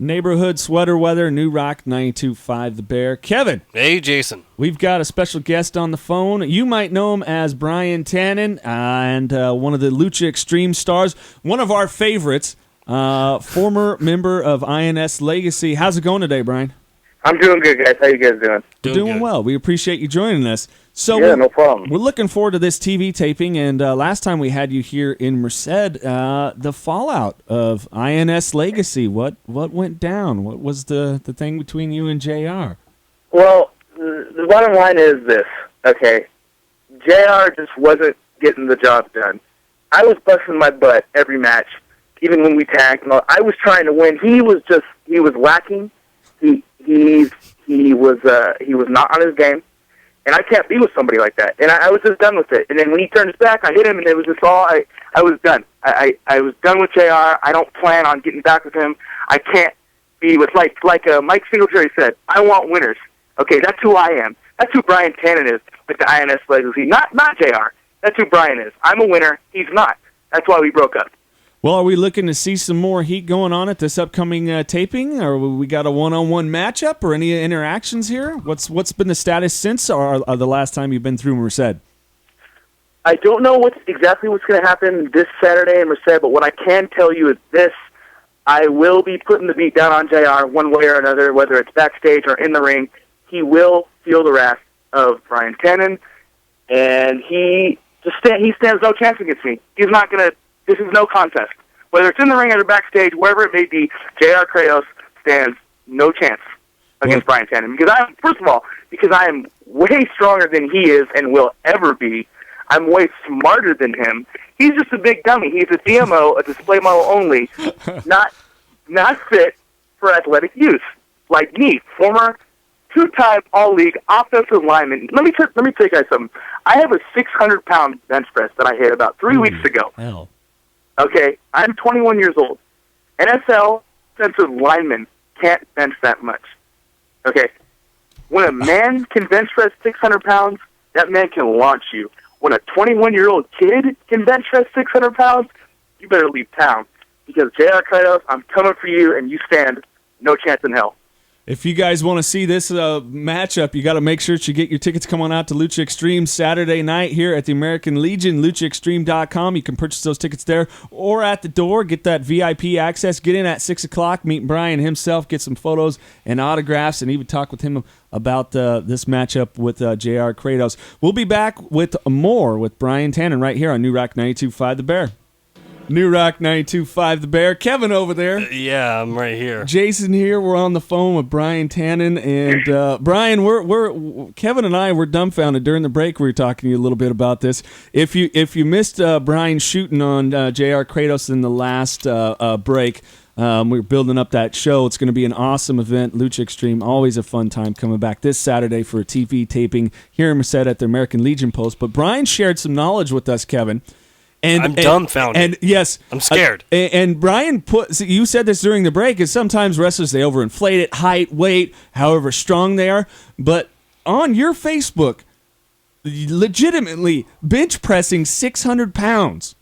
Neighborhood sweater weather, New Rock 925 The Bear. Kevin. Hey, Jason. We've got a special guest on the phone. You might know him as Brian Tannen, and one of the Lucha Extreme stars, one of our favorites, former member of INS Legacy. How's it going today, Brian? I'm doing good, guys. How you guys doing? Doing well. We appreciate you joining us. So yeah, no problem. We're looking forward to this TV taping, and last time we had you here in Merced, the fallout of INS Legacy. What went down? What was the thing between you and JR? Well, the bottom line is this, okay? JR just wasn't getting the job done. I was busting my butt every match, even when we tagged. I was trying to win. He was lacking. He was not on his game. And I can't be with somebody like that. And I was just done with it. And then when he turned his back, I hit him, and it was just all, I was done. I was done with JR. I don't plan on getting back with him. I can't be with, like Mike Singletary said, I want winners. Okay, that's who I am. That's who Brian Tannen is with the INS Legacy. Not JR. That's who Brian is. I'm a winner. He's not. That's why we broke up. Well, are we looking to see some more heat going on at this upcoming taping? Or we got a one-on-one matchup or any interactions here? What's been the status since or the last time you've been through Merced? I don't know exactly what's going to happen this Saturday in Merced, but what I can tell you is this. I will be putting the beat down on JR one way or another, whether it's backstage or in the ring. He will feel the wrath of Brian Tannen, and he stands no chance against me. He's not going to. This is no contest. Whether it's in the ring or backstage, wherever it may be, JR Kratos stands no chance against Brian Tannen. First of all, because I am way stronger than he is and will ever be. I'm way smarter than him. He's just a big dummy. He's a DMO, a display model only, not fit for athletic use. Like me, former two-time All-League offensive lineman. Let me tell you guys something. I have a 600-pound bench press that I hit about 3 weeks ago. Hell. Okay, I'm 21 years old. NFL defensive linemen can't bench that much. Okay, when a man can bench press 600 pounds, that man can launch you. When a 21-year-old kid can bench press 600 pounds, you better leave town. Because JR Kratos, I'm coming for you, and you stand no chance in hell. If you guys want to see this matchup, you got to make sure that you get your tickets. Come on out to Lucha Extreme Saturday night here at the American Legion, luchaextreme.com. You can purchase those tickets there or at the door. Get that VIP access. Get in at 6 o'clock. Meet Brian himself. Get some photos and autographs and even talk with him about this matchup with JR Kratos. We'll be back with more with Brian Tannen right here on New Rock 92.5 The Bear. New Rock 92.5 The Bear. Kevin over there. Yeah, I'm right here. Jason here. We're on the phone with Brian Tannen. And Brian, we're Kevin and I were dumbfounded during the break. We were talking to you a little bit about this. If you missed Brian shooting on JR Kratos in the last break, we were building up that show. It's going to be an awesome event. Lucha Extreme, always a fun time coming back this Saturday for a TV taping here in Merced at the American Legion Post. But Brian shared some knowledge with us, Kevin. I'm dumbfounded. And yes, I'm scared. And Brian you said this during the break, is sometimes wrestlers, they overinflate it, height, weight, however strong they are. But on your Facebook, legitimately bench pressing 600 pounds.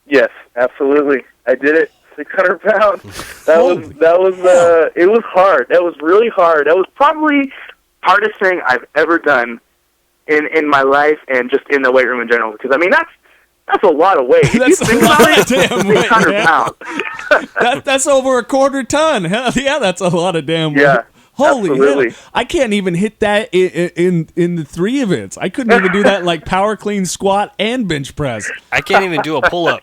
Yes, absolutely. I did it. 600 pounds. It was hard. That was really hard. That was probably hardest thing I've ever done in my life and just in the weight room in general. Because I mean that's a lot of weight. That's a lot of damn weight. 600 pounds. That's over a quarter ton. Hell yeah, that's a lot of damn weight. Yeah, holy absolutely. hell. I can't even hit that in the 3 events. I couldn't even do that like power clean, squat, and bench press. I can't even do a pull-up.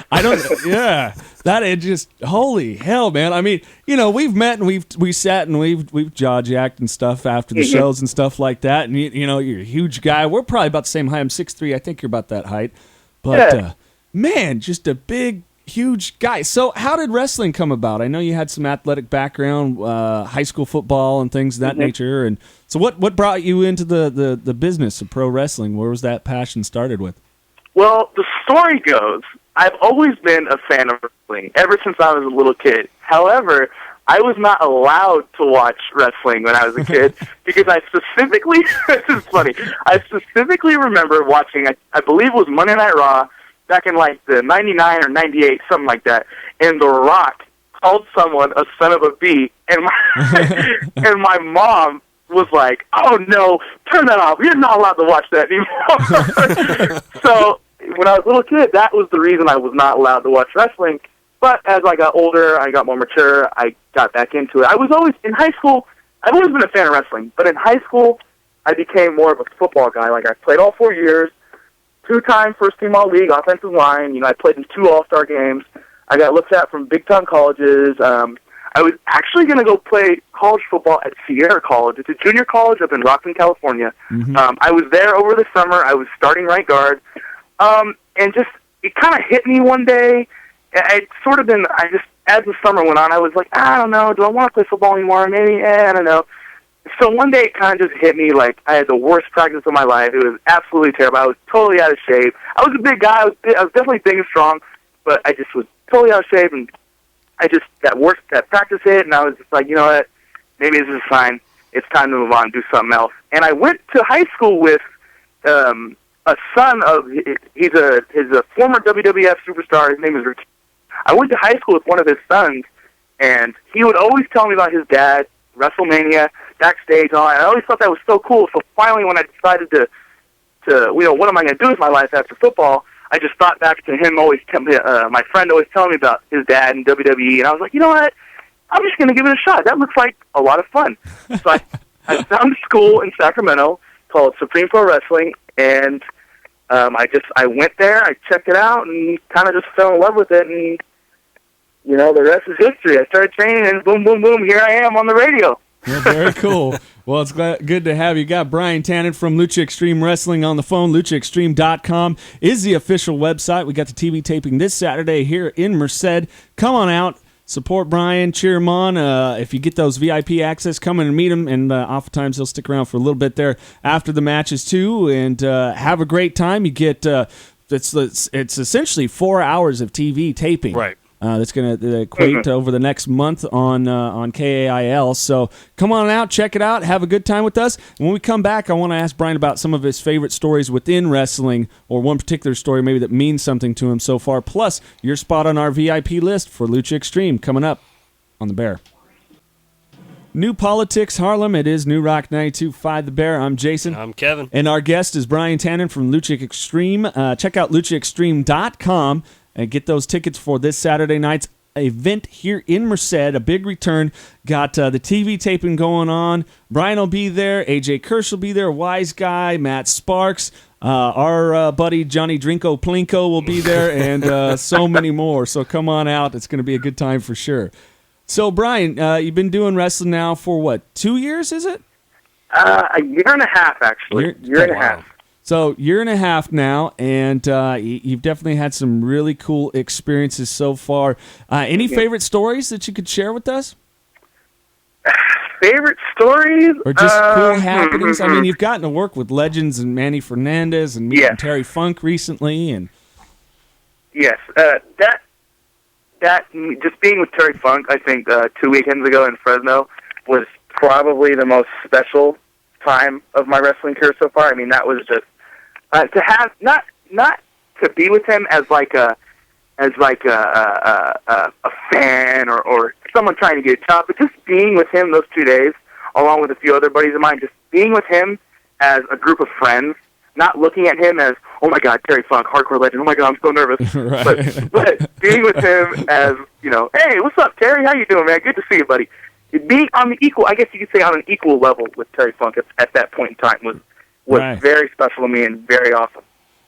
I don't. Yeah, that is just holy hell, man. I mean, we've met and we sat and we've jaw jacked and stuff after the shows and stuff like that. And you're a huge guy. We're probably about the same height. I'm 6'3". I think you're about that height. But man, just a big, huge guy. So how did wrestling come about? I know you had some athletic background, high school football and things of that nature. And so what brought you into the business of pro wrestling? Where was that passion started with? Well, the story goes, I've always been a fan of wrestling, ever since I was a little kid. However, I was not allowed to watch wrestling when I was a kid because I specifically, this is funny, I specifically remember watching, I believe it was Monday Night Raw, back in like the 99 or 98, something like that, and The Rock called someone a son of a bee, and and my mom was like, "Oh no, turn that off. You're not allowed to watch that anymore." So when I was a little kid, that was the reason I was not allowed to watch wrestling. But as I got older, I got more mature, I got back into it. I was always, in high school, I've always been a fan of wrestling, but in high school, I became more of a football guy. Like, I played all 4 years, 2-time first-team all-league offensive line. I played in 2 all-star games. I got looked at from big-time colleges. I was actually going to go play college football at Sierra College. It's a junior college up in Rockland, California. Mm-hmm. I was there over the summer. I was starting right guard. And just, it kind of hit me one day. It's sort of been, as the summer went on, I was like, I don't know, do I want to play football anymore? Maybe, I don't know. So one day it kind of just hit me like I had the worst practice of my life. It was absolutely terrible. I was totally out of shape. I was a big guy. I was definitely big and strong, but I just was totally out of shape. And that practice hit, and I was just like, you know what? Maybe this is a sign. It's time to move on and do something else. And I went to high school with a son of, he's a former WWF superstar. His name is Rick. I went to high school with one of his sons, and he would always tell me about his dad, WrestleMania, backstage, and all that. I always thought that was so cool. So finally, when I decided to what am I going to do with my life after football, I just thought back to him my friend always telling me about his dad and WWE, and I was like, you know what? I'm just going to give it a shot. That looks like a lot of fun. So I found a school in Sacramento called Supreme Pro Wrestling, and I went there, I checked it out, and kind of just fell in love with it, and the rest is history. I started training, and boom, boom, boom, here I am on the radio. Yeah, very cool. Well, it's good to have you. Got Brian Tannen from Lucha Extreme Wrestling on the phone. LuchaExtreme.com is the official website. We got the TV taping this Saturday here in Merced. Come on out. Support Brian, cheer him on. If you get those VIP access, come in and meet him, and oftentimes he'll stick around for a little bit there after the matches too, and have a great time. You get it's essentially 4 hours of TV taping. Right. That's going to equate to over the next month on KAIL. So come on out, check it out, have a good time with us. And when we come back, I want to ask Brian about some of his favorite stories within wrestling, or one particular story maybe that means something to him so far. Plus, your spot on our VIP list for Lucha Extreme coming up on The Bear. New Politics Harlem. It is New Rock 925 The Bear. I'm Jason. I'm Kevin. And our guest is Brian Tannen from Lucha Extreme. Check out luchaextreme.com. And get those tickets for this Saturday night's event here in Merced. A big return. Got the TV taping going on. Brian will be there. AJ Kirsch will be there. Wise Guy. Matt Sparks. Our buddy Johnny Drinko Plinko will be there. And so many more. So come on out. It's going to be a good time for sure. So, Brian, you've been doing wrestling now for, what, 2 years, is it? A year and a half, actually. Year and a half. So, year and a half now, and you've definitely had some really cool experiences so far. Any favorite stories that you could share with us? Favorite stories? Or just cool happenings? I mean, you've gotten to work with legends and Manny Fernandez and meeting Terry Funk recently. And yes, that just being with Terry Funk, I think 2 weekends ago in Fresno was probably the most special time of my wrestling career so far. I mean, that was just to have not to be with him as a fan or someone trying to get a job, but just being with him those 2 days, along with a few other buddies of mine, just being with him as a group of friends, not looking at him as, oh my God, Terry Funk, hardcore legend, oh my God, I'm so nervous. Right. But being with him as, hey, what's up, Terry? How you doing, man? Good to see you, buddy. Being on the equal, I guess you could say on an equal level with Terry Funk at that point in time was right. Very special to me and very awesome.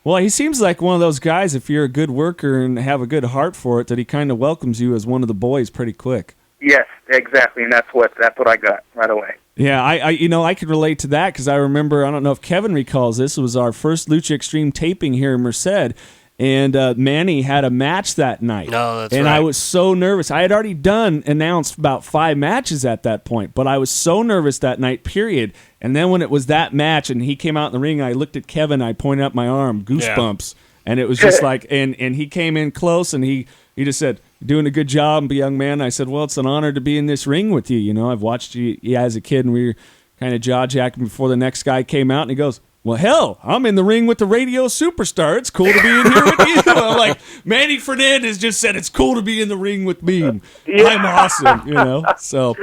Well, he seems like one of those guys, if you're a good worker and have a good heart for it, that he kind of welcomes you as one of the boys pretty quick. Yes, exactly, and that's what I got right away. Yeah, I could relate to that because I remember, I don't know if Kevin recalls this, it was our first Lucha Extreme taping here in Merced, and Manny had a match that night. No, that's and right. I was so nervous. I had already announced about 5 matches at that point, but I was so nervous that night, period. And then when it was that match and he came out in the ring, I looked at Kevin, I pointed up my arm, goosebumps. Yeah. And it was just like, and he came in close and he just said, doing a good job, young man. I said, well, it's an honor to be in this ring with you. I've watched you as a kid, and we were kind of jaw-jacking before the next guy came out, and he goes, Well, hell, I'm in the ring with the radio superstar. It's cool to be in here with you. I'm like, Manny Fernandez just said it's cool to be in the ring with me. I'm awesome, So,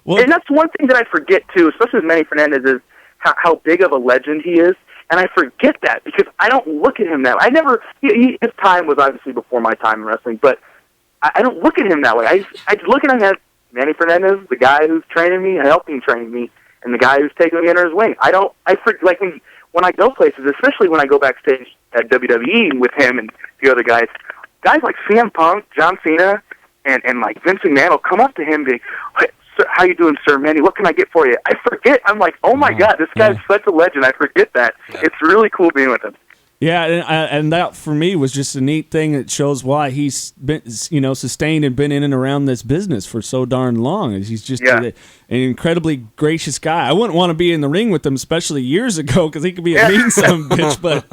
well, and that's one thing that I forget too, especially with Manny Fernandez, is how big of a legend he is. And I forget that because I don't look at him that way. I never. His time was obviously before my time in wrestling, but I don't look at him that way. I just look at him as Manny Fernandez, the guy who's training me, helping train me, and the guy who's taking me under his wing. Like when I go places, especially when I go backstage at WWE with him and the other guys like CM Punk, John Cena, and like Vince McMahon will come up to him and be, "Sir, how you doing, sir, Manny? What can I get for you?" I forget. I'm like, oh my God, this guy's such a legend. I forget that. Yeah. It's really cool being with him. Yeah, and that for me was just a neat thing that shows why he's been, sustained and been in and around this business for so darn long. He's just an incredibly gracious guy. I wouldn't want to be in the ring with him, especially years ago, because he could be a mean son of a bitch. But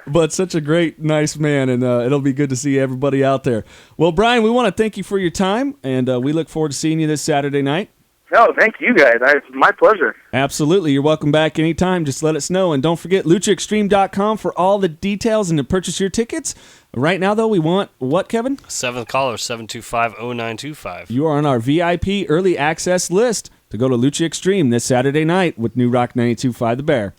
but such a great, nice man, and it'll be good to see everybody out there. Well, Brian, we want to thank you for your time, and we look forward to seeing you this Saturday night. No, thank you guys. It's my pleasure. Absolutely. You're welcome back anytime. Just let us know. And don't forget luchaextreme.com for all the details and to purchase your tickets. Right now, though, we want what, Kevin? 7th caller, 725-0925. You are on our VIP early access list to go to Lucha Extreme this Saturday night with New Rock 925 The Bear.